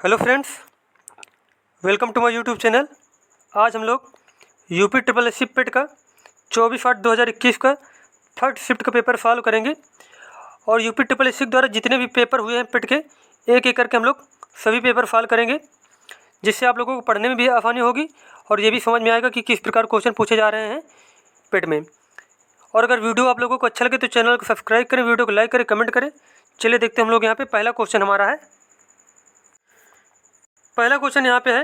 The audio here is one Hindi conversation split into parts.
Hello friends, welcome to my YouTube channel. आज हम लोग यूपी ट्रिपल एस पेट का 24/8/2021 का थर्ड शिफ्ट का पेपर सॉल्व करेंगे। और यूपी ट्रिपल एस द्वारा जितने भी पेपर हुए हैं पेट के, एक एक करके हम लोग सभी पेपर सॉल्व करेंगे, जिससे आप लोगों को पढ़ने में भी आसानी होगी और ये भी समझ में आएगा कि किस प्रकार क्वेश्चन पूछे जा रहे हैं पेट में। और अगर वीडियो आप लोगों को अच्छा लगे तो चैनल को सब्सक्राइब करें, वीडियो को लाइक करें, कमेंट करें। चलिए देखते हैं हम लोग यहाँ पे पहला क्वेश्चन हमारा है। पहला क्वेश्चन यहाँ पे है,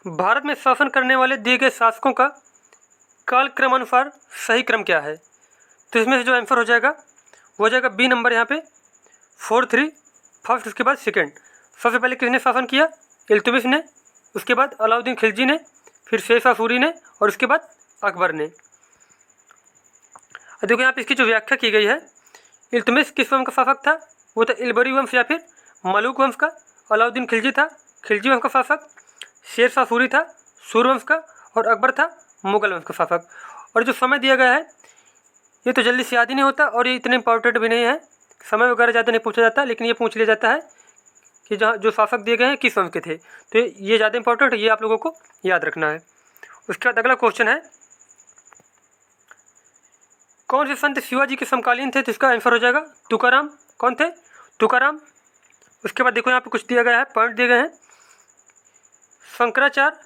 भारत में शासन करने वाले दिए गए शासकों का कालक्रमानुसार सही क्रम क्या है। तो इसमें से जो आंसर हो जाएगा वो हो जाएगा बी नंबर। यहाँ पे 4-3 फर्स्ट, उसके बाद सेकंड। सबसे पहले किसने शासन किया? इल्तुमिश ने, उसके बाद अलाउद्दीन खिलजी ने, फिर शेर शाह सूरी ने और उसके बाद अकबर ने। देखो यहाँ पे इसकी जो व्याख्या की गई है, इल्तुमिश किस वंश का शासक था? वो था इलबरी वंश या फिर मलूक वंश का। अलाउद्दीन खिलजी था खिलजी वंश का शासक। शेर शाह सूरी था सूर वंश का। और अकबर था मुगल वंश का शासक। और जो समय दिया गया है ये तो जल्दी से याद ही नहीं होता और ये इतने इंपॉर्टेंट भी नहीं है, समय वगैरह ज़्यादा नहीं पूछा जाता, लेकिन ये पूछ लिया जाता है कि जहाँ जो शासक दिए गए हैं किस वंश के थे। तो ये ज़्यादा इंपॉर्टेंट है, ये आप लोगों को याद रखना है। उसके बाद अगला क्वेश्चन है, कौन से संत शिवाजी के समकालीन थे? तो इसका आंसर हो जाएगा तुकाराम। कौन थे? तुकाराम। उसके बाद देखो यहाँ पे कुछ दिया गया है, पॉइंट दिए गए हैं। शंकराचार्य,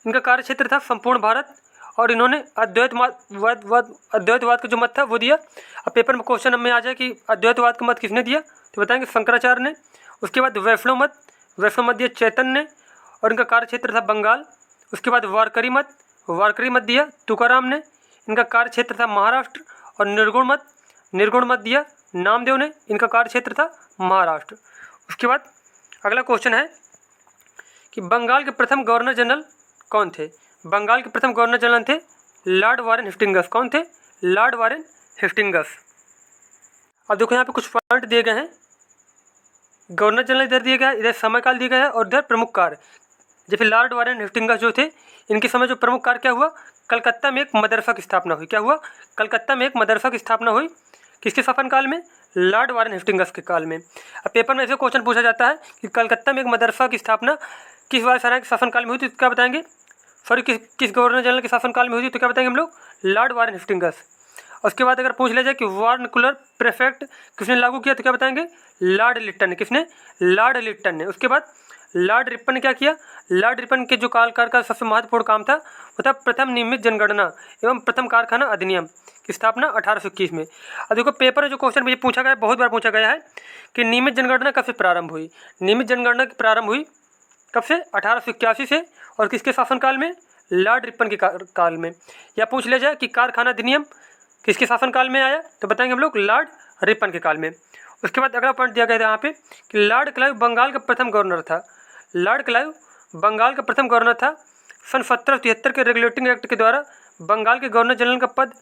इनका कार्य क्षेत्र था संपूर्ण भारत और इन्होंने अद्वैतवाद का जो मत था वो दिया। अब पेपर में क्वेश्चन में आ जाए कि अद्वैतवाद का मत किसने दिया, तो बताएंगे शंकराचार्य ने। उसके बाद वैष्णव मत दिया चैतन्य ने और इनका कार्य क्षेत्र था बंगाल। उसके बाद वारकरी मत दिया तुकाराम ने, इनका कार्य क्षेत्र था महाराष्ट्र। और निर्गुण मत दिया नामदेव ने, इनका कार्य क्षेत्र था महाराष्ट्र। उसके बाद अगला क्वेश्चन है कि बंगाल के प्रथम गवर्नर जनरल कौन थे? बंगाल के प्रथम गवर्नर जनरल थे लॉर्ड वारेन हेस्टिंग्स। कौन थे? Lord Warren Hastings. अब देखो यहाँ पे कुछ पॉइंट दिए गए हैं। गवर्नर जनरल इधर दिया गया है, इधर समय काल दिया गया है और इधर प्रमुख कार्य। जैसे लॉर्ड वारेन हेस्टिंग्स जो थे, इनके समय जो प्रमुख कार्य क्या हुआ? कलकत्ता में एक मदरसा की स्थापना हुई। क्या हुआ? कलकत्ता में एक मदरसा की स्थापना हुई। किसके शासनकाल में? लॉर्ड वारेन हेस्टिंग्स के काल में। अब पेपर में ऐसे क्वेश्चन पूछा जाता है कि कलकत्ता में एक मदरसा की स्थापना किस वायसराय के शासनकाल में हुई थी? तो क्या बताएंगे? सॉरी, किस गवर्नर जनरल के शासनकाल में हुई थी? तो क्या बताएंगे हम लोग? Lord Warren Hastings. उसके बाद अगर पूछ लिया जाए कि वार्नकुलर प्रेफेक्ट किसने लागू किया, तो क्या बताएंगे? लॉर्ड लिट्टन ने। किसने? लॉर्ड लिट्टन ने। उसके बाद लॉर्ड रिपन ने क्या किया? लॉर्ड रिपन के जो काल का सबसे महत्वपूर्ण काम था वो था प्रथम नियमित जनगणना एवं प्रथम कारखाना अधिनियम की स्थापना 1821 में। अब देखो पेपर में जो क्वेश्चन मुझे पूछा गया है, बहुत बार पूछा गया है कि नियमित जनगणना कब से प्रारंभ हुई। नियमित जनगणना प्रारंभ हुई कब से? 1881 से। और किसके शासनकाल में? लॉर्ड रिपन के काल में। या पूछ लिया जाए कि कारखाना अधिनियम किसके शासनकाल में आया, तो बताएंगे हम लोग लॉर्ड रिपन के काल में। उसके बाद अगला पॉइंट दिया गया था यहाँ पे कि लॉर्ड क्लाइव बंगाल का प्रथम गवर्नर था। लॉर्ड क्लाइव बंगाल का प्रथम गवर्नर था। सन 1773 के रेगुलेटिंग एक्ट के द्वारा बंगाल के गवर्नर जनरल का पद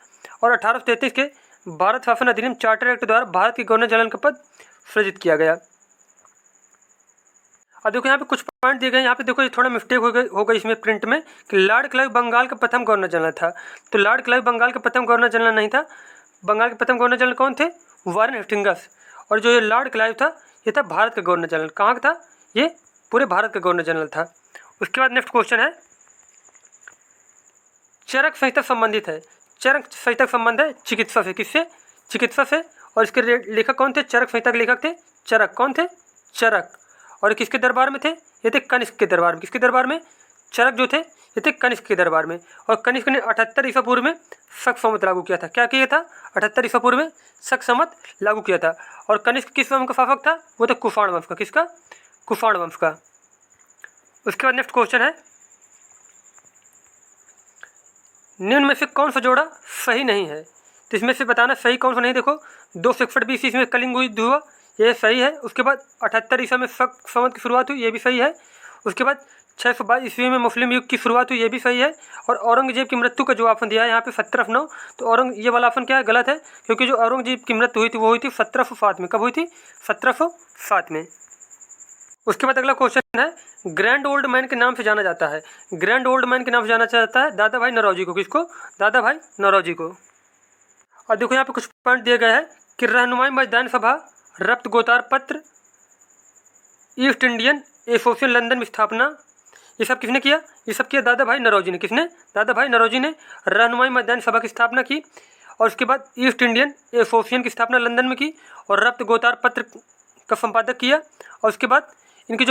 और 1833 के भारत शासन अधिनियम चार्टर एक्ट द्वारा भारत के गवर्नर जनरल का पद सृजित किया गया। और देखो यहाँ पे कुछ पॉइंट दिए गए। यहाँ पे देखो ये थोड़ा मिस्टेक हो गई इसमें प्रिंट में कि लॉर्ड क्लाइव बंगाल का प्रथम गवर्नर जनरल था। तो लॉर्ड क्लाइव बंगाल का प्रथम गवर्नर जनरल नहीं था। बंगाल के प्रथम गवर्नर जनरल कौन थे? Warren Hastings. और जो ये लॉर्ड क्लाइव था ये था भारत का गवर्नर जनरल। कहाँ का था? ये पूरे भारत का गवर्नर जनरल था। उसके बाद नेक्स्ट क्वेश्चन है, चरक संहिता संबंधित है। चरक संहिता संबंध है चिकित्सा से। किससे? चिकित्सा से। और इसके लेखक कौन थे? चरक संहिता के लेखक थे चरक। कौन थे? चरक। और किसके दरबार में थे? ये थे कनिष्क के दरबार में। किसके दरबार में? चरक जो थे ये थे कनिष्क के दरबार में। और कनिष्क ने 78 ईसा पूर्व में शक संवत लागू किया था। क्या किया था? 78 ईसा पूर्व में शक संवत लागू किया था। और कनिष्क किस वंश का शासक था? वो था कुषाण वंश का। किसका? कुषाण वंश का। उसके बाद नेक्स्ट क्वेश्चन है, निम्न में से कौन सा जोड़ा सही नहीं है? तो इसमें से बताना सही कौन सा नहीं। देखो 261 BC में कलिंग युद्ध हुआ, ये सही है। उसके बाद 78 ईसा में शक संवत की शुरुआत हुई, ये भी सही है। उसके बाद 622 ईस्वी में मुस्लिम युग की शुरुआत हुई, ये भी सही है। और औरंगजेब की मृत्यु का जो ऑप्शन दिया है यहाँ पे 1709, तो ये वाला ऑप्शन क्या है? गलत है, क्योंकि जो औरंगजेब की मृत्यु हुई थी वो हुई थी 1707 में। कब हुई थी? 1707 में। उसके बाद अगला क्वेश्चन है, ग्रैंड ओल्ड मैन के नाम से जाना जाता है। ग्रैंड ओल्ड मैन के नाम से जाना जाता है दादा भाई नौरोजी को। किसको? दादा भाई नौरोजी को। और देखो यहाँ पे कुछ पॉइंट दिए गए हैं कि रहनुमाई मजदान सभा, रप्त गोतार पत्र, ईस्ट इंडियन एसोसिएशन लंदन में स्थापना, ये सब किसने किया? ये सब किया दादा भाई नौरोजी ने। किसने? दादा भाई नौरोजी ने रहनुमाई मध्यान्ह सभा की स्थापना की। और उसके बाद ईस्ट इंडियन एसोसिएशन की स्थापना लंदन में की और रक्त गोतार पत्र का संपादक किया। और उसके बाद इनकी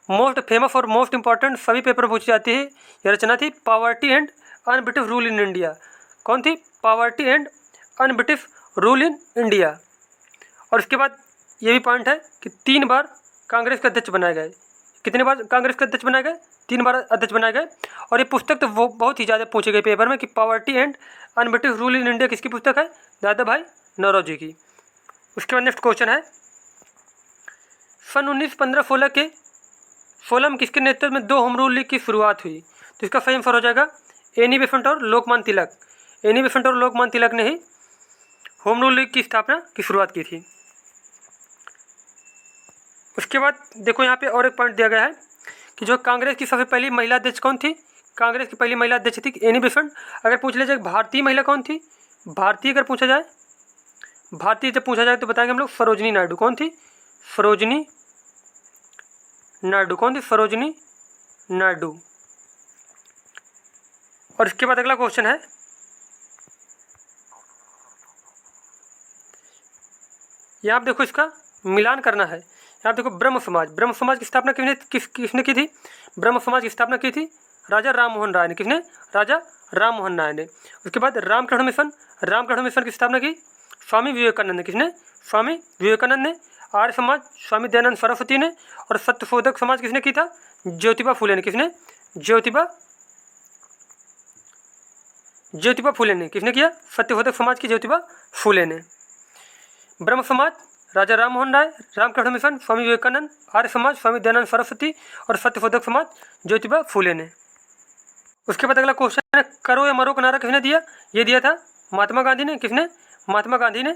मोस्ट फेमस और मोस्ट इंपॉर्टेंट सभी पेपर पूछी जाती है यह रचना थी, poverty and un-British rule in India. कौन थी? Poverty and un-British rule in India. और उसके बाद ये भी पॉइंट है कि 3 बार कांग्रेस के अध्यक्ष बनाए गए। कितने बार कांग्रेस के अध्यक्ष बनाए गए? 3 बार अध्यक्ष बनाए गए। और ये पुस्तक तो वो बहुत ही ज़्यादा पूछे गए पेपर में कि poverty and un-British rule in India किसकी पुस्तक है? दादा भाई नौरोजी की। उसके बाद नेक्स्ट क्वेश्चन है, सन 1915-16 में किसके नेतृत्व में 2 होम रूल लीग की शुरुआत हुई? तो इसका सही आंसर हो जाएगा एनी बेसेंट और लोकमान्य तिलक। एनी बेसेंट और लोकमान्य तिलक ने ही होम रूल लीग की स्थापना की शुरुआत की थी। उसके बाद देखो यहाँ पे और एक पॉइंट दिया गया है कि जो कांग्रेस की सबसे पहली महिला अध्यक्ष कौन थी? कांग्रेस की पहली महिला अध्यक्ष थी एनी बेसेंट। अगर पूछ लिया जाए भारतीय महिला कौन थी? भारतीय अगर पूछा जाए, भारतीय जब पूछा जाए तो बताएंगे हम लोग सरोजनी नायडू। कौन थी? सरोजनी नायडू। कौन थी? सरोजनी नायडू। और इसके बाद अगला क्वेश्चन है, यहाँ आप देखो इसका मिलान करना है। यहाँ देखो ब्रह्म समाज, ब्रह्म समाज की स्थापना किसने की थी? ब्रह्म समाज की स्थापना की थी राजा राम मोहन राय ने। किसने? राजा राम मोहन राय ने। उसके बाद रामकृष्ण मिशन, रामकृष्ण मिशन की स्थापना की स्वामी विवेकानंद ने। किसने? स्वामी विवेकानंद ने। आर्य समाज स्वामी दयानंद सरस्वती ने। और सत्यशोधक समाज किसने की था? ज्योतिबा फूले ने। किसने? ज्योतिबा फूले ने। किसने किया? सत्यशोधक समाज की ज्योतिबा फूले ने। ब्रह्म समाज राजा राम मोहन राय, रामकृष्ण मिशन स्वामी विवेकानंद, आर्य समाज स्वामी दयानंद सरस्वती और सत्यशोधक समाज ज्योतिबा फूले ने। उसके बाद अगला क्वेश्चन है, करो या मरो का नारा किसने दिया? ये दिया था महात्मा गांधी ने। किसने? महात्मा गांधी ने।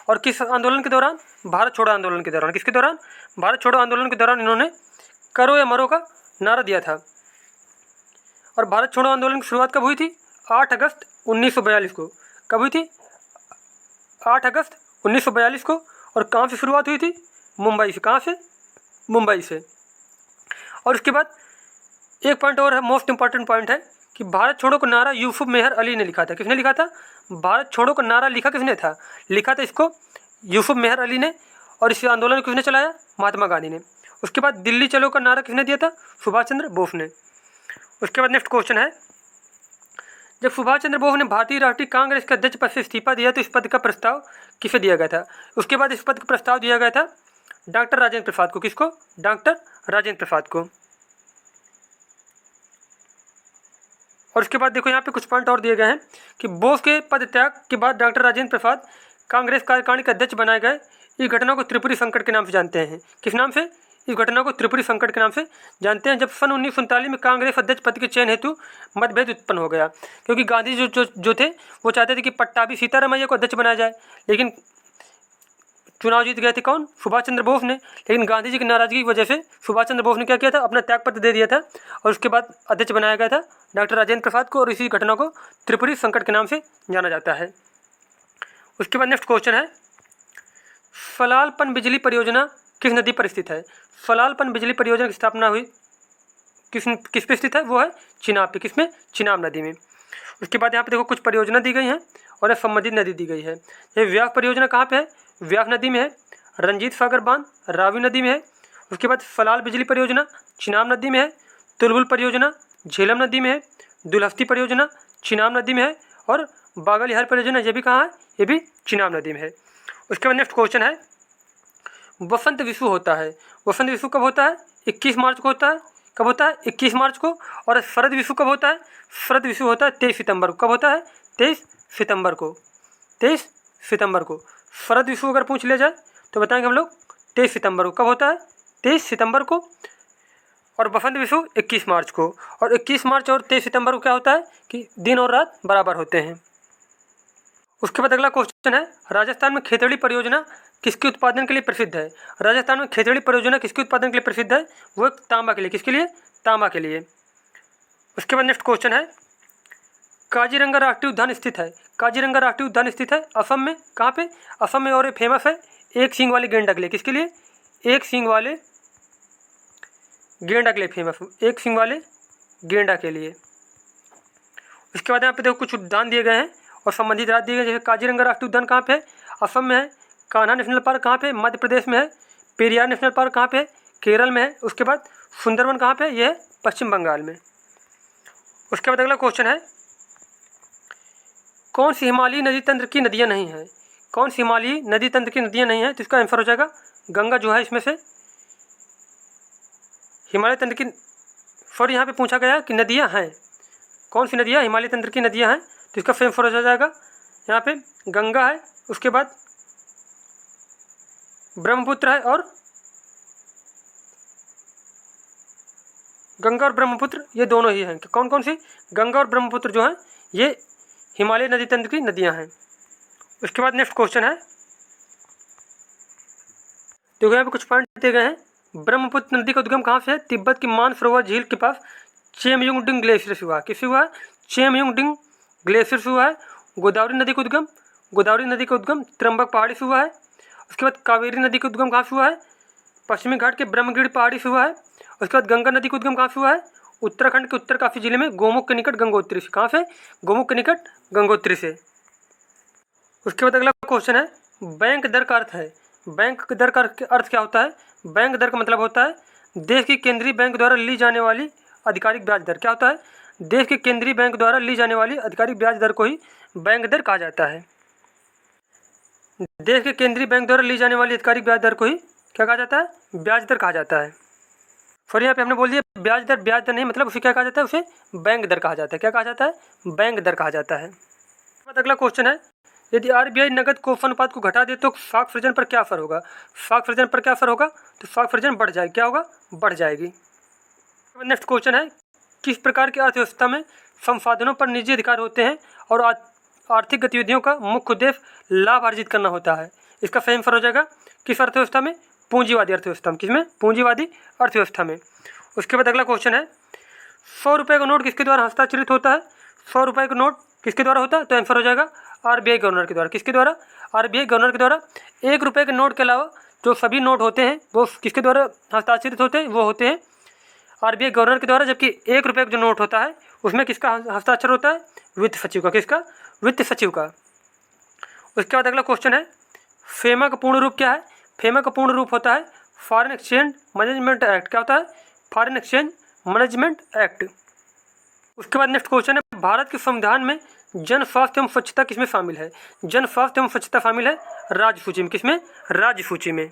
और किस आंदोलन के दौरान? भारत छोड़ो आंदोलन के दौरान। किसके दौरान? भारत छोड़ो आंदोलन के दौरान इन्होंने करो या मरो का नारा दिया था। और भारत छोड़ो आंदोलन की शुरुआत कब हुई थी? 8 अगस्त 1942 को। कब हुई थी? 8 अगस्त 1942 को। और कहाँ से शुरुआत हुई थी? मुंबई से। कहाँ से? मुंबई से। और उसके बाद एक पॉइंट और है, मोस्ट इंपॉर्टेंट पॉइंट है कि भारत छोड़ो का नारा यूसुफ मेहर अली ने लिखा था। किसने लिखा था? भारत छोड़ो का नारा लिखा किसने था? लिखा था इसको यूसुफ मेहर अली ने। और इस आंदोलन को किसने चलाया? महात्मा गांधी ने। उसके बाद दिल्ली चलो का नारा किसने दिया था? सुभाष चंद्र बोस ने। उसके बाद नेक्स्ट क्वेश्चन है, जब सुभाष चंद्र बोस ने भारतीय राष्ट्रीय कांग्रेस के अध्यक्ष पद से इस्तीफा दिया तो इस पद का प्रस्ताव किसे दिया गया था? उसके बाद इस पद का प्रस्ताव दिया गया था डॉक्टर राजेंद्र प्रसाद को। किसको? डॉक्टर राजेंद्र प्रसाद को। और उसके बाद देखो यहाँ पे कुछ पॉइंट और दिए गए हैं कि बोस के पद त्याग के बाद डॉक्टर राजेंद्र प्रसाद कांग्रेस कार्यकारिणी के अध्यक्ष बनाए गए। इस घटना को त्रिपुरी संकट के नाम से जानते हैं। किस नाम से? इस घटना को त्रिपुरी संकट के नाम से जानते हैं। जब सन 1939 में कांग्रेस अध्यक्ष पद के चयन हेतु मतभेद उत्पन्न हो गया, क्योंकि गांधी जो थे वो चाहते थे कि पट्टाभी सीतारामैया को अध्यक्ष बनाया जाए, लेकिन चुनाव जीत गए थे कौन? सुभाष चंद्र बोस ने। लेकिन गांधी जी की नाराजगी की वजह से सुभाष चंद्र बोस ने क्या किया था? अपना त्यागपत्र दे दिया था और उसके बाद अध्यक्ष बनाया गया था डॉक्टर राजेंद्र प्रसाद को। और इसी घटना को त्रिपुरी संकट के नाम से जाना जाता है। उसके बाद नेक्स्ट क्वेश्चन है, सलाल पनबिजली परियोजना किस नदी पर स्थित है? सलाल पनबिजली परियोजना की स्थापना हुई किस पे स्थित है? वो है चिनाब पे। किसमें? चिनाब नदी में। उसके बाद यहाँ पे देखो कुछ परियोजना दी गई हैं और संबंधित नदी दी गई है। ये व्यास परियोजना कहाँ पे है? व्यास नदी में है। रंजीत सागर बांध रावी नदी में है। उसके बाद सलाल बिजली परियोजना चिनाब नदी में है। तुलबुल परियोजना झेलम नदी में है। दुलहस्ती परियोजना चिनाब नदी में है। और बागलिहार परियोजना ये भी कहाँ है? ये भी चिनाब नदी में है। उसके बाद नेक्स्ट क्वेश्चन है, वसंत विश्व होता है। वसंत विश्व कब होता है? 21 मार्च को होता है। कब होता है? 21 मार्च को। और शरद विश्व कब होता है? शरद विश्व होता है 23 सितंबर को। कब होता है? 23 सितंबर को। 23 सितंबर को शरद विश्व अगर पूछ लिया जाए तो बताएंगे हम लोग 23 सितंबर को। कब होता है? 23 सितंबर को। और वसंत विश्व 21 मार्च को। और 21 मार्च और 23 सितंबर को क्या होता है कि दिन और रात बराबर होते हैं। उसके बाद अगला क्वेश्चन है, राजस्थान में खेतड़ी परियोजना किसके उत्पादन के लिए प्रसिद्ध है? राजस्थान में खेतड़ी परियोजना किसके उत्पादन के लिए प्रसिद्ध है? वो तांबा के लिए। किसके लिए? तांबा के लिए। उसके बाद नेक्स्ट क्वेश्चन है, काजीरंगा राष्ट्रीय उद्यान स्थित है। काजीरंगा राष्ट्रीय उद्यान स्थित है असम में। कहाँ पे? असम में। और ये फेमस है एक सींग वाले गेंडा के लिए। किसके लिए? एक सींग वाले गेंडा के लिए फेमस, एक सींग वाले गेंडा के लिए। उसके बाद यहाँ पे देखो कुछ उद्यान दिए गए हैं और संबंधित राज्य दिए गए, जैसे काजीरंगा राष्ट्रीय उद्यान कहाँ पे है? असम में है। कान्हा नेशनल पार्क कहाँ पे? मध्य प्रदेश में है। पेरियार नेशनल पार्क कहाँ पे? केरल में है। उसके बाद सुंदरवन कहाँ पे? यह है पश्चिम बंगाल में। उसके बाद अगला क्वेश्चन है, कौन सी हिमालयी नदी तंत्र की नदियाँ नहीं हैं? कौन सी हिमालयी नदी तंत्र की नदियाँ नहीं हैं? तो इसका आंसर हो जाएगा गंगा जो है इसमें से हिमालय तंत्र की, सॉरी यहाँ पे पूछा गया कि नदियाँ हैं, कौन सी नदियाँ हिमालय तंत्र की नदियाँ हैं? तो इसका सेम आंसर हो जाएगा यहाँ पे गंगा है, उसके बाद ब्रह्मपुत्र है, और गंगा और ब्रह्मपुत्र ये दोनों ही हैं। कौन कौन सी? गंगा और ब्रह्मपुत्र जो हैं ये हिमालय नदी तंत्र की नदियाँ हैं। उसके बाद नेक्स्ट क्वेश्चन है, देखो यहाँ पे कुछ पॉइंट दिए गए हैं। ब्रह्मपुत्र नदी का उद्गम कहाँ से है? तिब्बत की मानसरोवर झील के पास चेमयुंगडिंग ग्लेशियर से हुआ है। किससे हुआ है? चेमयुंगडिंग ग्लेशियर से हुआ है। गोदावरी नदी का उद्गम त्र्यंबक पहाड़ी से हुआ है। उसके बाद कावेरी नदी का उद्गम कहाँ से हुआ है? पश्चिमी घाट के ब्रह्मगिरी पहाड़ी से हुआ है। उसके बाद गंगा नदी का उद्गम कहाँ से हुआ है? उत्तराखंड के उत्तरकाशी जिले में गोमुख के निकट गंगोत्री से। कहाँ से? गोमुख के निकट गंगोत्री से। उसके बाद अगला क्वेश्चन है, बैंक दर का अर्थ है। बैंक दर का अर्थ क्या होता है? बैंक दर का मतलब होता है देश की केंद्रीय बैंक द्वारा ली जाने वाली आधिकारिक ब्याज दर। क्या होता है? देश के केंद्रीय बैंक द्वारा ली जाने वाली आधिकारिक ब्याज दर को ही बैंक दर कहा जाता है। देश के केंद्रीय बैंक द्वारा ली जाने वाली आधिकारिक ब्याज दर को ही क्या कहा जाता है? ब्याज दर कहा जाता है। सॉरी यहाँ पे हमने बोल दिया ब्याज दर नहीं, मतलब उसे क्या कहा जाता है? उसे बैंक दर कहा जाता है। क्या कहा जाता है? बैंक दर कहा जाता है। अगला क्वेश्चन है, यदि आरबीआई नकद कोष अनुपात को घटा दे तो साख सृजन पर क्या असर होगा? साख सृजन पर क्या असर होगा? तो साख सृजन बढ़ जाएगी। क्या होगा? बढ़ जाएगी। नेक्स्ट क्वेश्चन है, किस प्रकार की अर्थव्यवस्था में संसाधनों पर निजी अधिकार होते हैं और आर्थिक गतिविधियों का मुख्य उद्देश्य लाभ अर्जित करना होता है? इसका सही आंसर हो जाएगा किस अर्थव्यवस्था में? पूंजीवादी अर्थव्यवस्था में। किसमें? पूंजीवादी अर्थव्यवस्था में। उसके बाद अगला क्वेश्चन है, 100 रुपये का नोट किसके द्वारा हस्ताक्षरित होता है? 100 रुपये का नोट किसके द्वारा होता है? तो आंसर हो जाएगा आरबीआई गवर्नर के द्वारा। किसके द्वारा? आरबीआई गवर्नर के द्वारा। 1 रुपये के नोट के अलावा जो सभी नोट होते हैं वो किसके द्वारा हस्ताक्षरित होते हैं? वो होते हैं आरबीआई गवर्नर के द्वारा। जबकि 1 रुपये का जो नोट होता है उसमें किसका हस्ताक्षर होता है? वित्त सचिव का। किसका? वित्त सचिव का। उसके बाद अगला क्वेश्चन है, फेमा का पूर्ण रूप क्या है? फेमा का पूर्ण रूप होता है फॉरेन एक्सचेंज मैनेजमेंट एक्ट। क्या होता है? Foreign exchange management act. उसके बाद नेक्स्ट क्वेश्चन है, भारत के संविधान में जन स्वास्थ्य एवं स्वच्छता किसमें शामिल है? जन स्वास्थ्य एवं स्वच्छता शामिल है राज्य सूची में। किसमें? राज्य सूची में।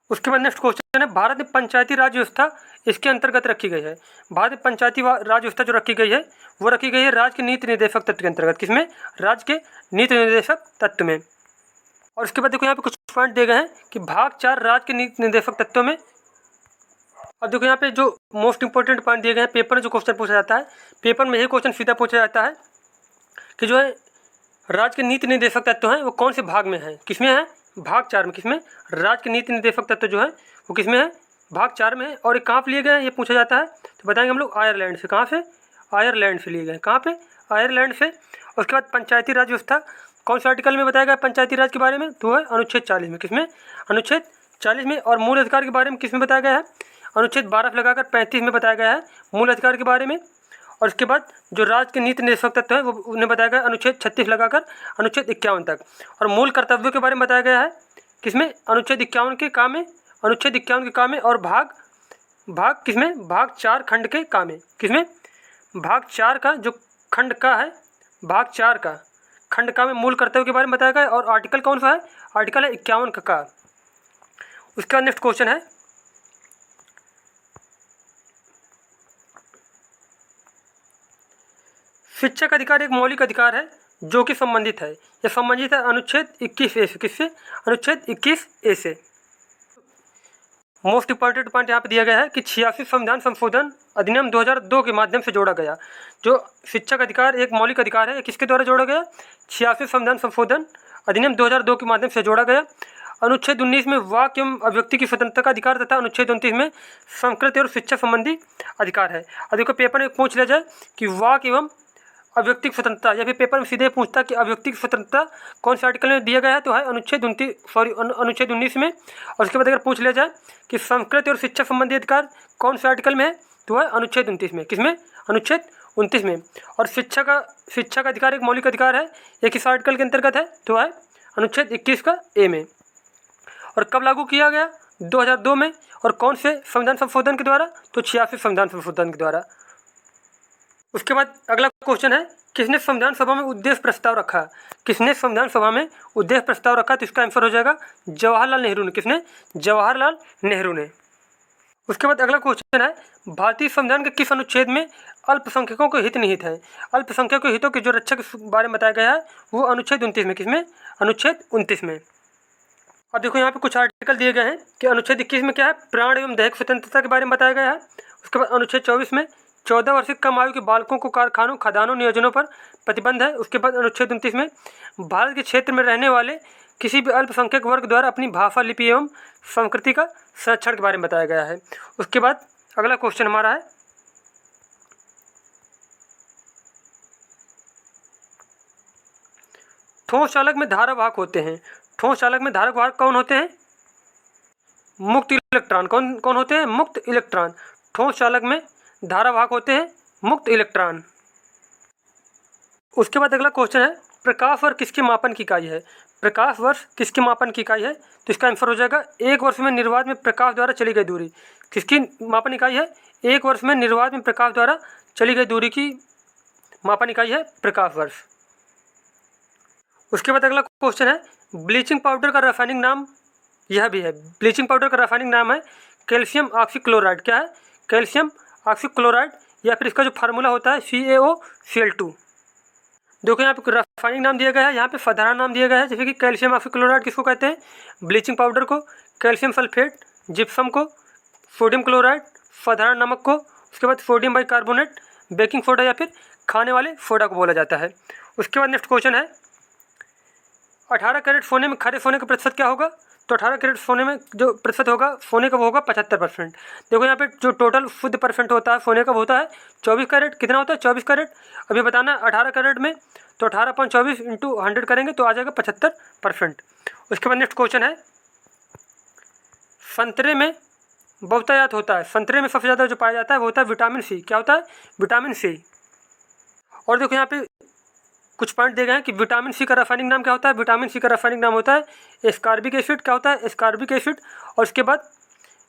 उसके बाद नेक्स्ट क्वेश्चन है, भारत में पंचायती राज व्यवस्था इसके अंतर्गत रखी गई है। भारत में पंचायती राज व्यवस्था जो रखी गई है वो रखी गई है राज्य के नीति निर्देशक तत्व के अंतर्गत। किसमें? राज्य के नीति निर्देशक तत्व में। और उसके बाद देखो यहाँ पे कुछ पॉइंट दिए गए हैं कि भाग 4 राज्य के नीति निर्देशक तत्वों में। अब देखो यहाँ पे जो मोस्ट इंपॉर्टेंट पॉइंट दिए गए हैं, पेपर में जो क्वेश्चन पूछा जाता है, पेपर में यही क्वेश्चन सीधा पूछा जाता है कि जो है राज्य के नीति निर्देशक तत्व हैं वो कौन से भाग में हैं? किसमें है? भाग 4 में। किसमें? राज्य के नीति निर्देशक तत्व जो है वो किसमें है? भाग 4 में है। और ये कहाँ पे लिए गए हैं ये पूछा जाता है तो बताएंगे हम लोग आयरलैंड से। कहाँ से? आयरलैंड से लिए गए। कहाँ पे? आयरलैंड से। उसके बाद पंचायती राज व्यवस्था कौन से आर्टिकल में बताया गया पंचायती राज के बारे में? तो है अनुच्छेद 40 में। किसमें? अनुच्छेद 40 में। और मूल अधिकार के बारे में किसमें बताया गया है? अनुच्छेद 12 लगाकर 35 में बताया गया है मूल अधिकार के बारे में। और उसके बाद जो राज्य के नीति निर्देशक तत्व है वो उन्हें बताया गया अनुच्छेद 36 लगाकर अनुच्छेद 51 तक। और मूल कर्तव्यों के बारे में बताया गया है किसमें? अनुच्छेद 51 के काम में। अनुच्छेद 51 के काम में। और भाग किसमें? भाग 4 खंड के काम में। किसमें? भाग 4 का जो खंड का है, भाग 4 का खंड का में मूल कर्तव्य के बारे में बताया गया है। और आर्टिकल कौन सा है? आर्टिकल है 51 का। उसका नेक्स्ट क्वेश्चन है, शिक्षा का अधिकार एक मौलिक अधिकार है जो कि संबंधित है। यह संबंधित है अनुच्छेद 21A से। किससे? अनुच्छेद 21A से। मोस्ट इंपॉर्टेंट पॉइंट यहाँ पे दिया गया है कि 86 संविधान संशोधन अधिनियम 2002 के माध्यम से जोड़ा गया। जो शिक्षा का अधिकार एक मौलिक अधिकार है, किसके द्वारा जोड़ा गया? 86 संविधान संशोधन अधिनियम 2002 के माध्यम से जोड़ा गया। अनुच्छेद 19 में वाक एवं अभिव्यक्ति की स्वतंत्रता का अधिकार तथा अनुच्छेद 29 में संस्कृति और शिक्षा संबंधी अधिकार है। अब देखो पेपर में पूछ लिया जाए कि वाक एवं अव्यक्तिक स्वतंत्रता, या फिर पेपर में सीधे पूछता कि अव्यक्तिक स्वतंत्रता कौन से आर्टिकल में दिया गया है, तो है अनुच्छेद 19 में। और उसके बाद अगर पूछ लिया जाए कि संस्कृति और शिक्षा संबंधी अधिकार कौन से आर्टिकल में है, तो है अनुच्छेद 29 में। किसमें? अनुच्छेद 29 में। और शिक्षा का अधिकार एक मौलिक अधिकार है, ये किस आर्टिकल के अंतर्गत है, तो है अनुच्छेद 21 का ए में। और कब लागू किया गया? 2002 में। और कौन से संविधान संशोधन के द्वारा? तो 86 संविधान संशोधन के द्वारा। उसके बाद अगला क्वेश्चन है, किसने संविधान सभा में उद्देश्य प्रस्ताव रखा? किसने संविधान सभा में उद्देश्य प्रस्ताव रखा? तो इसका आंसर हो जाएगा जवाहरलाल नेहरू ने। किसने? जवाहरलाल नेहरू ने। उसके बाद अगला क्वेश्चन है, भारतीय संविधान के किस अनुच्छेद में अल्पसंख्यकों के हित निहित है? अल्पसंख्यकों के हितों की जो रक्षा के बारे में बताया गया है वो अनुच्छेद 29 में। किसमें? अनुच्छेद 29 में। अब देखो यहाँ पे कुछ आर्टिकल दिए गए हैं कि अनुच्छेद 21 में क्या है, प्राण एवं दैहिक स्वतंत्रता के बारे में बताया गया है। उसके बाद अनुच्छेद 24 में 14 वर्ष से कम आयु के बालकों को कारखानों, खदानों, नियोजनों पर प्रतिबंध है। उसके बाद अनुच्छेद 29 में भारत के क्षेत्र में रहने वाले किसी भी अल्पसंख्यक वर्ग द्वारा अपनी भाषा, लिपि एवं संस्कृति का संरक्षण के बारे में बताया गया है। उसके बाद अगला क्वेश्चन हमारा है, ठोस चालक में धारा वाहक होते हैं। ठोस चालक में धारक वाहक कौन होते हैं? मुक्त इलेक्ट्रॉन। कौन कौन होते हैं? मुक्त इलेक्ट्रॉन। ठोस चालक में धारा वाहक होते हैं मुक्त इलेक्ट्रॉन। उसके बाद अगला क्वेश्चन है, प्रकाश वर्ष किसके मापन की इकाई है? प्रकाश वर्ष किसके मापन की इकाई है? तो इसका आंसर हो जाएगा एक वर्ष में निर्वात में प्रकाश द्वारा चली गई दूरी। किसकी मापन इकाई है? एक वर्ष में निर्वात में प्रकाश द्वारा चली गई दूरी की मापन इकाई है प्रकाश वर्ष। उसके बाद अगला क्वेश्चन है, ब्लीचिंग पाउडर का रासायनिक नाम यह भी है। ब्लीचिंग पाउडर का रासायनिक नाम है कैल्शियम ऑक्सीक्लोराइड। क्या है? कैल्शियम ऑक्सीक्लोराइड, या फिर इसका जो फार्मूला होता है CaOCl2। देखो यहाँ पे रासायनिक नाम दिया गया है, यहाँ पे साधारण नाम दिया गया है। जैसे कि कैल्शियम ऑक्सीक्लोराइड किसको कहते हैं? ब्लीचिंग पाउडर को। कैल्शियम सल्फेट जिप्सम को। सोडियम क्लोराइड साधारण नमक को। उसके बाद सोडियम बाइकार्बोनेट बेकिंग सोडा या फिर खाने वाले सोडा को बोला जाता है। उसके बाद नेक्स्ट क्वेश्चन है, 18 कैरेट सोने में खरे सोने का प्रतिशत क्या होगा? तो 18 कैरेट सोने में जो प्रतिशत होगा सोने का वो होगा 75%। देखो यहाँ पे जो टोटल शुद्ध परसेंट होता है सोने का वो होता है 24 कैरेट। कितना होता है? 24 कैरेट। अभी बताना 18 कैरेट में, तो 18/24 इंटू 100 करेंगे तो आ जाएगा 75%। उसके बाद नेक्स्ट क्वेश्चन है, संतरे में बहुतायत होता है। संतरे में सबसे ज़्यादा जो पाया जाता है वो होता है विटामिन सी। क्या होता है? Vitamin C. और देखो यहाँ पे कुछ पॉइंट दिए गए हैं कि विटामिन सी का रासायनिक नाम क्या होता है? विटामिन सी का रासायनिक नाम होता है एस्कॉर्बिक एसिड। क्या होता है? Ascorbic acid. और उसके बाद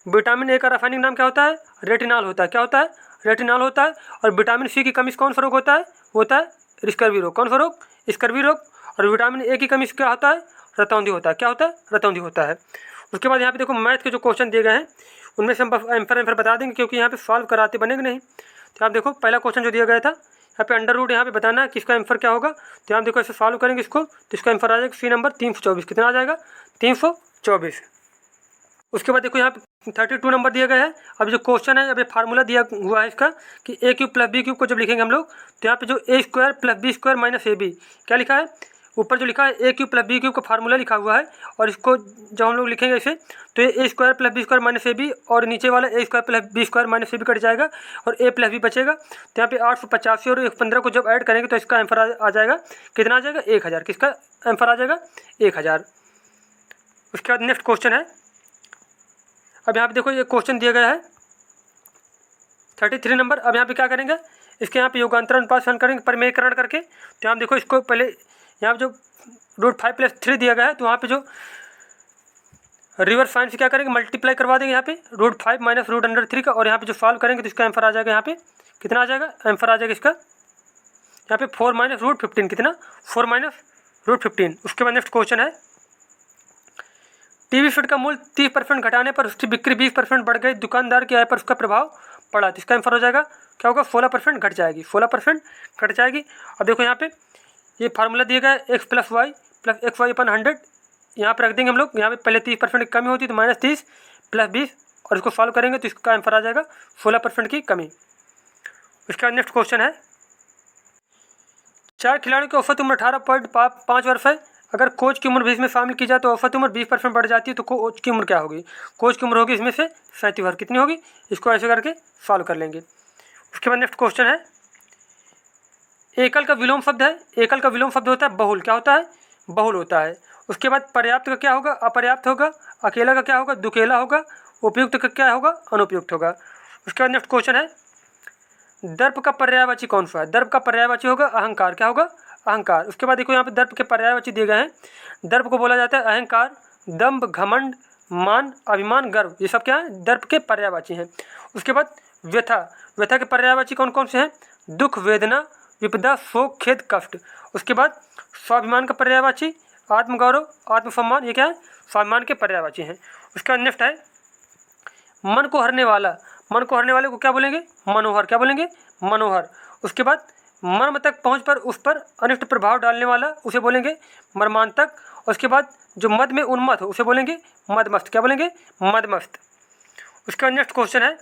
विटामिन ए का रासायनिक नाम क्या होता है? रेटिनॉल होता है। क्या होता है? रेटिनॉल होता है। और विटामिन सी की कमी से कौन सा रोग होता है? वो होता है स्कर्वी रोग। कौन सा रोग? स्कर्वी रोग। और विटामिन ए की कमी से क्या होता है? रतौंधी होता है। क्या होता है? रतौंधी होता है। उसके बाद यहाँ पे देखो मैथ के जो क्वेश्चन दिए गए हैं उनमें से हम आंसर बता देंगे, क्योंकि यहाँ पे सॉल्व कराते बनेंगे नहीं। तो आप देखो पहला क्वेश्चन जो दिया गया था यहाँ पे अंडर रूट यहाँ पे बताना है किसका आंसर क्या होगा। तो आप देखो ऐसे सॉल्व करेंगे इसको, तो इसका आंसर आ जाएगा सी नंबर 324। कितना आ जाएगा? 324। उसके बाद देखो यहाँ पे 32 नंबर दिया गया है। अब जो क्वेश्चन है, अब ये फार्मूला दिया हुआ है इसका कि a³ + b³ को जब लिखेंगे हम लोग, तो यहाँ पे जो a² + b² - ab क्या लिखा है? ऊपर जो लिखा है a³ + b³ का फार्मूला लिखा हुआ है। और इसको जब हम लोग लिखेंगे ऐसे, तो ये a² + b² - ab, और नीचे वाला a² + b² - ab कट जाएगा और a + b बचेगा। तो यहाँ पे 885 और 115 को जब ऐड करेंगे तो इसका आंसर आ जाएगा कितना? आ जाएगा 1000। किसका आंसर आ जाएगा? 1000। उसके बाद नेक्स्ट क्वेश्चन है, अब यहाँ पे देखो ये क्वेश्चन दिया गया है 33 नंबर। अब यहाँ पे क्या करेंगे, इसके यहाँ पे योगांतर अनुपात करेंगे परिमेयकरण करके। तो यहाँ देखो इसको पहले यहाँ पे जो √5 + 3 दिया गया है, तो वहाँ पे जो रिवर्स साइन से क्या करेंगे, मल्टीप्लाई करवा देंगे यहाँ पे √5 - √3 का। और यहाँ पे जो सॉल्व करेंगे तो इसका आंसर आ जाएगा यहाँ पे कितना आ जाएगा? आंसर आ जाएगा इसका यहाँ पे 4 - √15। कितना? 4 - √15। उसके बाद नेक्स्ट क्वेश्चन है, टीवी सेट का मूल्य 30% घटाने पर उसकी बिक्री 20% बढ़ गई, दुकानदार की आय पर उसका प्रभाव पड़ा। तो इसका आंसर हो जाएगा क्या होगा? 16% घट जाएगी। 16% घट जाएगी। अब देखो यहाँ पे ये फार्मूला दिया गया है x + y + xy/100। यहाँ पर रख देंगे हम लोग। यहाँ पे पहले 30% की कमी होती है तो -30 + 20, और इसको सॉल्व करेंगे तो इसका आंसर आ जाएगा 16% की कमी। उसके बाद नेक्स्ट क्वेश्चन है, 4 खिलाड़ियों की औसत उम्र 18.5 वर्ष है। अगर कोच की उम्र भी इसमें शामिल की जाए तो औसत उम्र 20% बढ़ जाती है। तो कोच की उम्र क्या होगी? कोच की उम्र होगी इसमें से 37 वर्ष। कितनी होगी? इसको ऐसे करके सॉल्व कर लेंगे। उसके बाद नेक्स्ट क्वेश्चन है, एकल का विलोम शब्द है, एकल का विलोम शब्द होता है बहुल, क्या होता है, बहुल होता है। उसके बाद पर्याप्त का क्या होगा, अपर्याप्त होगा। अकेला का क्या होगा, दुकेला होगा। उपयुक्त का क्या होगा, अनुपयुक्त होगा। उसके बाद नेक्स्ट क्वेश्चन है, दर्प का पर्यायवाची कौन सा है। दर्प का पर्यायवाची होगा अहंकार, क्या होगा, अहंकार। उसके बाद देखो यहाँ पे दर्प के पर्यायवाची दिए गए हैं। दर्प को बोला जाता है अहंकार, दम्भ, घमंड, मान, अभिमान, गर्व, ये सब क्या है, दर्प के पर्यायवाची हैं। उसके बाद व्यथा, व्यथा के पर्यायवाची कौन कौन से हैं, दुख, वेदना, विपदा, शोक, खेद, कष्ट। उसके बाद स्वाभिमान का पर्यायवाची आत्मगौरव, आत्मसम्मान, ये क्या है, स्वाभिमान के पर्यायवाची हैं। उसके बाद नेक्स्ट है मन को हरने वाला, मन को हरने वाले को क्या बोलेंगे, मनोहर, क्या बोलेंगे, मनोहर। उसके बाद मर्म तक पहुँच पर उस पर अनिष्ट प्रभाव डालने वाला उसे बोलेंगे मर्मांतक। उसके बाद जो मद में उन्मत्त हो उसे बोलेंगे मदमस्त, क्या बोलेंगे, मदमस्त। उसके बाद नेक्स्ट क्वेश्चन है,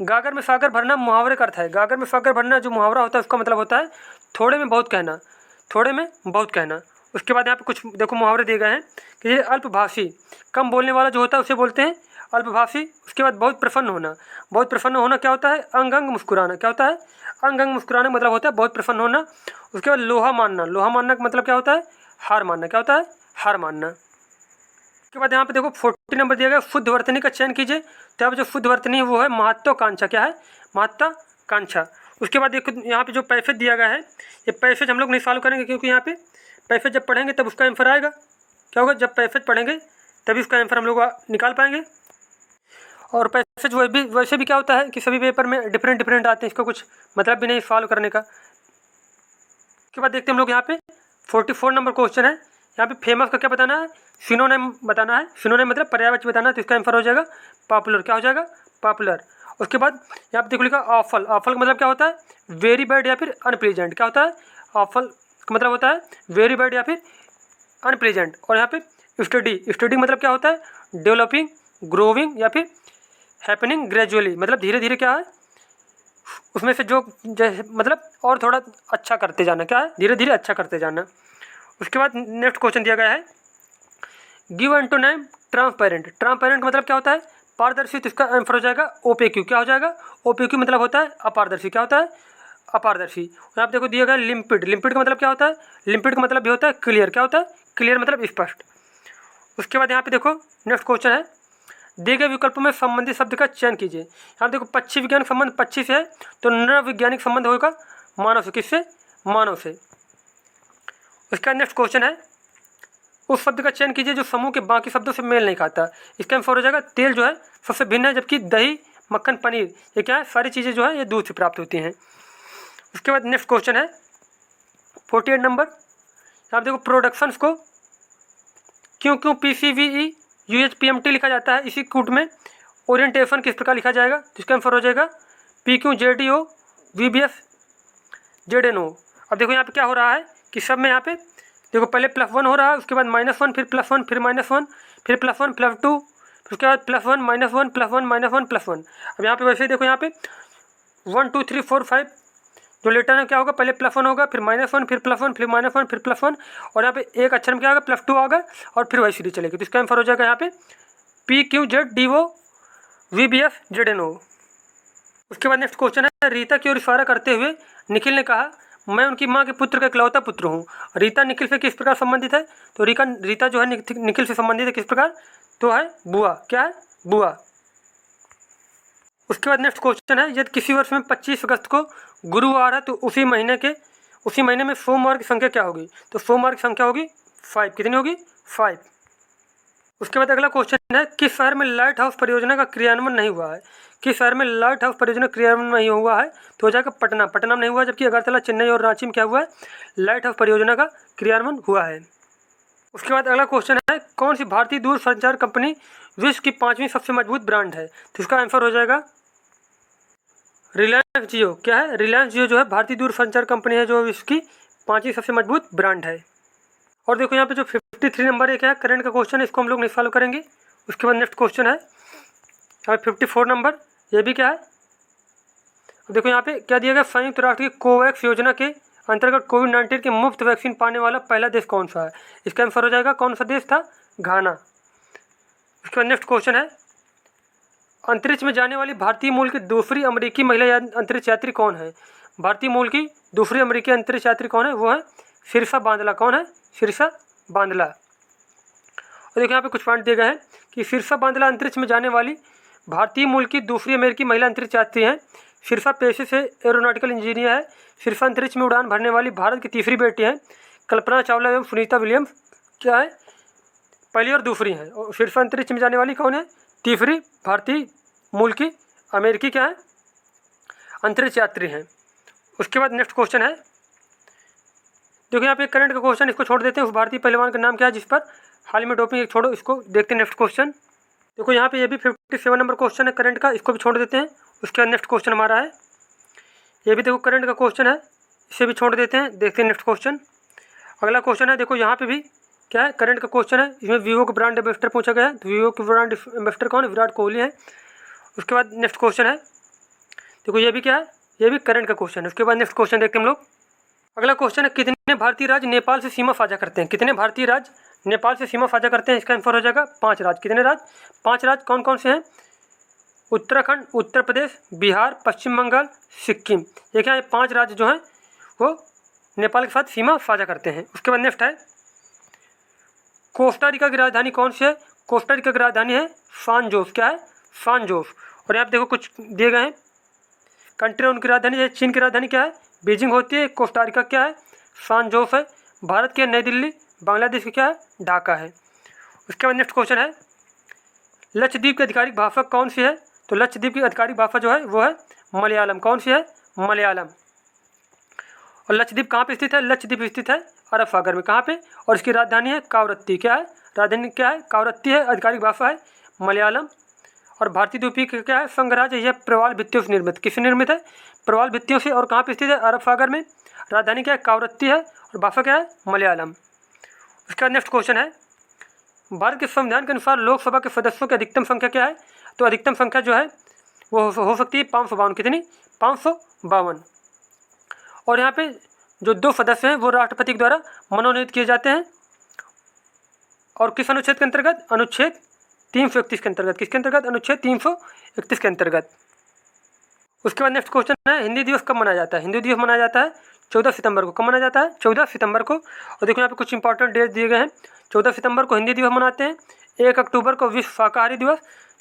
गागर में सागर भरना मुहावरे का अर्थ है। गागर में सागर भरना जो मुहावरा होता है उसका मतलब होता है थोड़े में बहुत कहना, थोड़े में बहुत कहना। उसके बाद यहाँ पे कुछ देखो मुहावरे दिए गए हैं कि ये अल्पभाषी, कम बोलने वाला जो होता है उसे बोलते हैं अल्पभाषी। उसके बाद बहुत प्रसन्न होना, बहुत प्रसन्न होना क्या होता है, अंग अंग मुस्कुराना, क्या होता है, अंग अंग मुस्कुराना मतलब होता है बहुत प्रसन्न होना। उसके बाद लोहा मानना, लोहा मानना का मतलब क्या होता है, हार मानना, क्या होता है, हार मानना। उसके बाद यहाँ पे देखो 40 नंबर दिया गया, शुद्ध वर्तनी का चयन कीजिए। तो यहाँ पे जो शुद्ध वर्तनी है वो है महत्वाकांक्षा, क्या है, महत्वाकांक्षा। उसके बाद देखो यहाँ पे जो पैसेज दिया गया है, ये पैसेज हम लोग नहीं सॉल्व करेंगे क्योंकि यहाँ पे पैसेज जब पढ़ेंगे तब उसका आंसर आएगा। क्या होगा, जब पैसेज पढ़ेंगे तभी उसका आंसर हम लोग निकाल पाएंगे। और पैसेज वैसे भी क्या होता है कि सभी पेपर में डिफरेंट डिफरेंट आते हैं, इसका कुछ मतलब भी नहीं सॉल्व करने का। उसके बाद देखते हैं हम लोग यहाँ पे 44 नंबर क्वेश्चन है। यहाँ पे फेमस का क्या बताना है, सिनोनिम बताना है। सिनोनिम मतलब पर्यायवाची बताना है, तो इसका आंसर हो जाएगा पॉपुलर, क्या हो जाएगा, पॉपुलर। उसके बाद यहाँ पे देखो लिखा ऑफल, ऑफल का मतलब क्या होता है, वेरी बैड या फिर अनप्लीजेंट, क्या होता है, ऑफल का मतलब होता है वेरी बैड या फिर अनप्लीजेंट। और यहाँ पे स्टडी, स्टडी मतलब क्या होता है, डेवलपिंग, ग्रोविंग या फिर हैपनिंग ग्रेजुअली, मतलब धीरे धीरे क्या है उसमें से जो मतलब और थोड़ा अच्छा करते जाना, क्या है, धीरे धीरे अच्छा करते जाना। उसके बाद नेक्स्ट क्वेश्चन दिया गया है, गिव एंटोनिम ट्रांसपेरेंट, ट्रांसपेरेंट मतलब क्या होता है, पारदर्शी। तो इसका आंसर हो जाएगा ओपेक्यू, क्या हो जाएगा, ओपेक्यू मतलब होता है अपारदर्शी, क्या होता है, अपारदर्शी। यहाँ पे देखो दिया गया लिम्पिड, लिम्पिड का मतलब क्या होता है, लिम्पिड का मतलब भी होता है क्लियर, क्या होता है, क्लियर मतलब स्पष्ट। उसके बाद यहाँ पे देखो नेक्स्ट क्वेश्चन है, दिए गए विकल्पों में संबंधित शब्द का चयन कीजिए। यहाँ देखो पक्षी विज्ञान संबंध पक्षी से है, तो नरवैज्ञानिक संबंध होगा मानव से, किससे, मानव से। उसका नेक्स्ट क्वेश्चन है, उस शब्द का चयन कीजिए जो समूह के बाकी शब्दों से मेल नहीं खाता। इसका आंसर हो जाएगा तेल जो है सबसे भिन्न है, जबकि दही, मक्खन, पनीर ये क्या है, सारी चीज़ें जो है ये दूध से प्राप्त होती हैं। उसके बाद नेक्स्ट क्वेश्चन है 48 नंबर, यहाँ देखो प्रोडक्शंस को क्यों क्यों PCVE UHPMT लिखा जाता है, इसी कूट में ओरिएंटेशन किस प्रकार लिखा जाएगा। तो इसका आंसर हो जाएगा PQZDO VBS ZNO। अब देखो यहाँ पे क्या हो रहा है कि सब में यहाँ पे देखो पहले +1 हो रहा है, उसके बाद -1, फिर +1, फिर -1, फिर +1, +2, फिर उसके बाद +1, -1, +1, -1, +1। अब यहाँ पे वैसे ही देखो यहाँ पे 1 2 3 4 5 जो लेटर में क्या होगा, पहले +1 होगा, फिर -1, फिर +1, फिर -1, फिर +1, और यहाँ पे एक अक्षर में क्या होगा, +2 होगा, और फिर वही सीरीज चलेगी। तो इसका आंसर हो जाएगा यहाँ पे PQZDO VBS ZNO। उसके बाद नेक्स्ट क्वेश्चन है, रीता की ओर इशारा करते हुए निखिल ने कहा, मैं उनकी माँ के पुत्र का इकलौता पुत्र हूँ। रीता निखिल से किस प्रकार संबंधित है, तो रीता जो है निखिल से संबंधित है किस प्रकार, तो है बुआ, क्या है, बुआ। उसके बाद नेक्स्ट क्वेश्चन है, यदि किसी वर्ष में 25 अगस्त को गुरुवार है तो उसी महीने में सोमवार की संख्या क्या होगी, तो सोमवार की संख्या होगी 5, कितनी होगी, 5। उसके बाद अगला क्वेश्चन है, किस शहर में लाइट हाउस परियोजना का क्रियान्वयन नहीं हुआ है, किस शहर में लाइट हाउस परियोजना क्रियान्वयन नहीं हुआ है, तो हो जाएगा पटना, पटना में नहीं हुआ, जबकि अगरतला, चेन्नई और रांची में क्या हुआ है, लाइट हाउस परियोजना का क्रियान्वयन हुआ है। उसके बाद अगला क्वेश्चन है, कौन सी भारतीय दूरसंचार कंपनी विश्व की 5वीं सबसे मजबूत ब्रांड है, तो इसका आंसर हो जाएगा रिलायंस जियो। क्या है, रिलायंस जियो जो है भारतीय दूरसंचार कंपनी है जो विश्व की 5वीं सबसे मजबूत ब्रांड है। और देखो यहाँ पे जो 53 नंबर एक है करंट का क्वेश्चन है, इसको हम लोग नहीं सॉल्व करेंगे। उसके बाद नेक्स्ट क्वेश्चन है यहाँ 54 नंबर, ये भी क्या है, देखो यहाँ पे क्या दिया गया, संयुक्त राष्ट्र की कोवैक्स योजना के अंतर्गत कोविड-19 की मुफ्त वैक्सीन पाने वाला पहला देश कौन सा है, इसका आंसर हो जाएगा कौन सा देश था, घाना। उसके बाद नेक्स्ट क्वेश्चन है, अंतरिक्ष में जाने वाली भारतीय मूल की दूसरी अमेरिकी महिला अंतरिक्ष यात्री कौन है। भारतीय मूल की दूसरी अमेरिकी अंतरिक्ष यात्री कौन है? वो है शिर्षा बांदला। कौन है? शिर्षा बांदला। और देखिए यहाँ पे कुछ पॉइंट दिए गए हैं कि शिर्षा बांदला अंतरिक्ष में जाने वाली भारतीय मूल की दूसरी अमेरिकी महिला अंतरिक्ष यात्री हैं। शिर्षा पेशे से एरोनॉटिकल इंजीनियर है। शिर्षा अंतरिक्ष में उड़ान भरने वाली भारत की तीसरी बेटी हैं। कल्पना चावला एवं सुनीता विलियम्स क्या है? पहली और दूसरी हैं। और शिर्षा अंतरिक्ष में जाने वाली कौन है? तीसरी भारतीय मूल की अमेरिकी क्या है? अंतरिक्ष यात्री हैं। उसके बाद नेक्स्ट क्वेश्चन है, देखो यहाँ पे करंट का क्वेश्चन, इसको छोड़ देते हैं। उस भारतीय पहलवान का नाम क्या है जिस पर हाल में डोपिंग, एक छोड़ो, इसको देखते हैं नेक्स्ट क्वेश्चन। देखो यहाँ पे ये भी 57 नंबर क्वेश्चन है करंट का, इसको भी छोड़ देते हैं। उसके बाद नेक्स्ट क्वेश्चन हमारा है, ये भी देखो करंट का क्वेश्चन है, इसे भी छोड़ देते हैं। देखते हैं नेक्स्ट क्वेश्चन। अगला क्वेश्चन है, देखो यहाँ पे भी क्या है? करंट का क्वेश्चन है। इसमें वीवो के ब्रांड एम्बेसडर पूछा गया है। तो वीवो के ब्रांड एम्बेसडर कौन है? विराट कोहली है। उसके बाद नेक्स्ट क्वेश्चन है, देखो ये भी क्या है? ये भी करंट का क्वेश्चन है। उसके बाद नेक्स्ट क्वेश्चन देखते हैं हम लोग। अगला क्वेश्चन है, कितने भारतीय राज्य नेपाल से सीमा साझा करते हैं? कितने भारतीय राज्य नेपाल से सीमा साझा करते हैं? इसका आंसर हो जाएगा 5 राज्य। कितने राज्य? 5 राज्य। कौन कौन से हैं? उत्तराखंड, उत्तर प्रदेश, बिहार, पश्चिम बंगाल, सिक्किम। ये क्या है? 5 राज्य जो हैं वो नेपाल के साथ सीमा साझा करते हैं। उसके बाद नेक्स्ट है, कोस्टारिका की राजधानी कौन सी है? कोस्टारिका की राजधानी है सान जोस। क्या है? सान जोस। और यहाँ पे देखो कुछ दिए गए हैं कंट्री, उनकी राजधानी है। चीन की राजधानी क्या है? बीजिंग होती है। कोस्टारिका क्या है? सान जोस है। भारत की नई दिल्ली। बांग्लादेश की क्या है? ढाका है। उसके बाद नेक्स्ट क्वेश्चन है, लक्षद्वीप की आधिकारिक भाषा कौन सी है? तो लक्षद्वीप की आधिकारिक भाषा जो है वो है मलयालम। कौन सी है? मलयालम। और लक्षद्वीप कहाँ पे स्थित है? लक्षद्वीप स्थित है अरब सागर में। कहाँ पे? और इसकी राजधानी है कावरत्ती। क्या है? राजधानी क्या है? कावरत्ती है। आधिकारिक भाषा है मलयालम। और भारतीय द्वीपीय क्या है? संघराज है। यह प्रवाल भित्तियों से निर्मित। किससे निर्मित है? प्रवाल भित्तियों से। और कहाँ पे स्थित है? अरब सागर में। राजधानी क्या है? कावरत्ती है। और भाषा क्या है? मलयालम। उसके बाद नेक्स्ट क्वेश्चन है, भारत के संविधान के अनुसार लोकसभा के सदस्यों की अधिकतम संख्या क्या है? तो अधिकतम संख्या जो है वो हो सकती है 552। कितनी? 552। और यहाँ पे जो 2 सदस्य हैं वो राष्ट्रपति के द्वारा मनोनीत किए जाते हैं। और किस अनुच्छेद के अंतर्गत? अनुच्छेद 331 के अंतर्गत। किसके अंतर्गत? अनुच्छेद 331 के अंतर्गत। उसके बाद नेक्स्ट क्वेश्चन है, हिंदी दिवस कब मनाया जाता है? हिंदी दिवस मनाया जाता है 14 सितंबर को। कब मनाया जाता है? 14 सितंबर को। और देखो यहाँ पे कुछ इंपॉर्टेंट डेट दिए गए हैं। 14 सितंबर को हिंदी दिवस मनाते हैं। 1 अक्टूबर को विश्व शाकाहारी दिवस,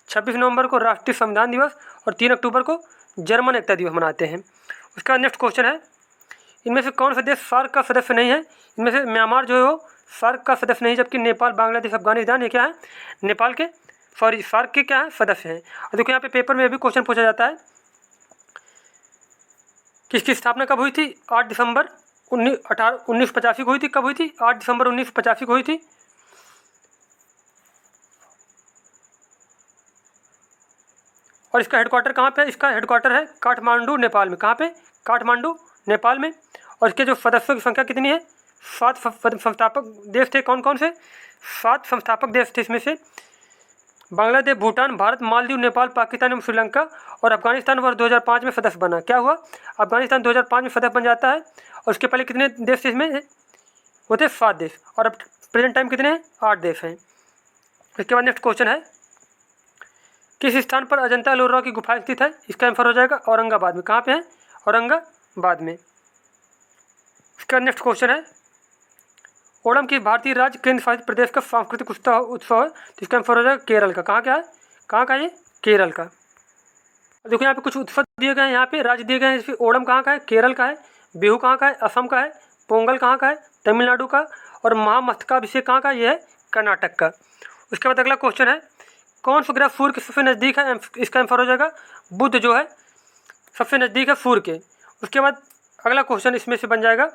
26 नवंबर को राष्ट्रीय संविधान दिवस और 3 अक्टूबर को जर्मन एकता दिवस मनाते हैं। उसके बाद नेक्स्ट क्वेश्चन है, इनमें से कौन सा देश सार्क का सदस्य नहीं है? इनमें से म्यांमार जो है वो सार्क का सदस्य नहीं, जबकि नेपाल, बांग्लादेश, अफगानिस्तान ये क्या है? नेपाल के सार्क के क्या है? सदस्य हैं। और देखो यहाँ पे पेपर में भी क्वेश्चन पूछा जाता है, किसकी स्थापना कब हुई थी? 8 दिसंबर 1985 को हुई थी। कब हुई थी? 8 दिसंबर 1985 को हुई थी। और इसका हेडक्वार्टर कहाँ पे है? इसका हेडक्वार्टर है काठमांडू, नेपाल में। कहाँ पे? काठमांडू, नेपाल में। और इसके जो सदस्यों की संख्या कितनी है? 7 संस्थापक देश थे। कौन कौन से? 7 संस्थापक देश थे। इसमें से बांग्लादेश, भूटान, भारत, मालदीव, नेपाल, पाकिस्तान एवं श्रीलंका। और अफगानिस्तान वर्ष 2005 में सदस्य बना। क्या हुआ? अफगानिस्तान 2005 में सदस्य बन जाता है। और उसके पहले कितने देश थे इसमें? वो थे 7 देश। और अब प्रेजेंट टाइम कितने हैं? 8 देश हैं। इसके बाद नेक्स्ट क्वेश्चन है, किस स्थान पर अजंता एलोरा की गुफा स्थित है? इसका आंसर हो जाएगा औरंगाबाद में। कहाँ पे है? औरंगाबाद में। इसका नेक्स्ट क्वेश्चन है, ओणम की भारतीय राज्य केंद्र शासित प्रदेश का सांस्कृतिक उत्सव है। तो इसका आंसर हो जाएगा केरल का। कहाँ क्या है? कहाँ का ये? केरल का। देखो यहाँ पे कुछ उत्सव दिए गए हैं, यहाँ पे राज्य दिए गए हैं। जैसे ओणम कहाँ का है? केरल का है। बिहू कहाँ का है? असम का है। पोंगल कहाँ का है? तमिलनाडु का। और महामस्तकाभिषेक कहाँ का? ये है कर्नाटक का। उसके बाद अगला क्वेश्चन है, कौन सा ग्रह सूर्य के सबसे नज़दीक है? इसका आंसर हो जाएगा बुध जो है सबसे नज़दीक है सूर्य के। उसके बाद अगला क्वेश्चन इसमें से बन जाएगा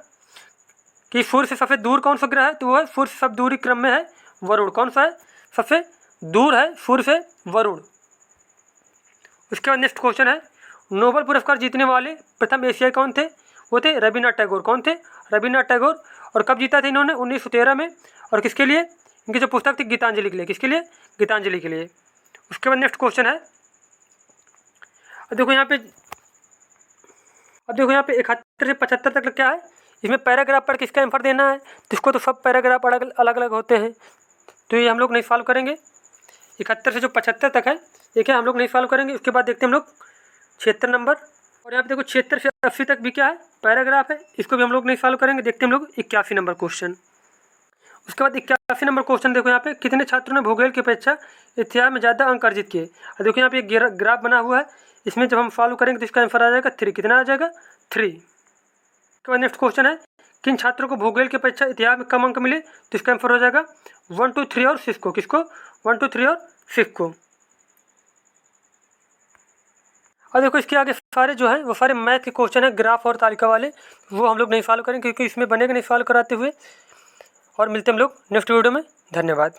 कि सूर्य से सबसे दूर कौन सा ग्रह है? तो वो है सूर्य से सब दूरी क्रम में है वरुण। कौन सा है? सबसे दूर है सूर्य से वरुण। उसके बाद नेक्स्ट क्वेश्चन है, नोबेल पुरस्कार जीतने वाले प्रथम एशियाई कौन थे? वो थे रविन्द्रनाथ टैगोर। कौन थे? रविन्द्रनाथ टैगोर। और कब जीता था इन्होंने? 1913 में। और किसके लिए? इनकी जो पुस्तक थी गीतांजलि के लिए। किसके लिए? गीतांजलि के लिए। उसके बाद नेक्स्ट क्वेश्चन है, अब देखो यहाँ पे 71 से 75 तक क्या है? इसमें पैराग्राफ पढ़ किसका आंसर देना है। जिसको तो सब पैराग्राफ अलग अलग होते हैं, तो ये हम लोग नहीं सॉल्व करेंगे। 71 से जो 75 तक है ये क्या हम लोग नहीं सॉल्व करेंगे। उसके बाद देखते हैं हम लोग 76 नंबर और यहाँ पे देखो 76 से 80 तक भी क्या है, पैराग्राफ है, इसको भी हम लोग नहीं सॉल्व करेंगे। देखते हैं हम लोग 81 नंबर क्वेश्चन। उसके बाद 81 नंबर क्वेश्चन देखो यहाँ पे, कितने छात्रों ने भूगोल की अपेक्षा इतिहास में ज़्यादा अंक अर्जित किए। और देखो यहाँ पे एक ग्राफ बना हुआ है, इसमें जब हम सॉल्व करेंगे तो इसका आंसर आ जाएगा 3। कितना आ जाएगा? 3। उसके बाद नेक्स्ट क्वेश्चन है, किन छात्रों को भूगोल की अपेक्षा इतिहास में कम अंक मिले, तो इसका आंसर हो जाएगा 1 2 3 और 6 को। किसको? 1 2 3 और 6 को। और देखो इसके आगे सारे जो है वो सारे मैथ के क्वेश्चन है, ग्राफ और तालिका वाले, वो हम लोग नहीं सॉल्व करेंगे क्योंकि इसमें बनेगा नहीं सॉल्व कराते हुए। और मिलते हैं हम लोग नेक्स्ट वीडियो में। धन्यवाद।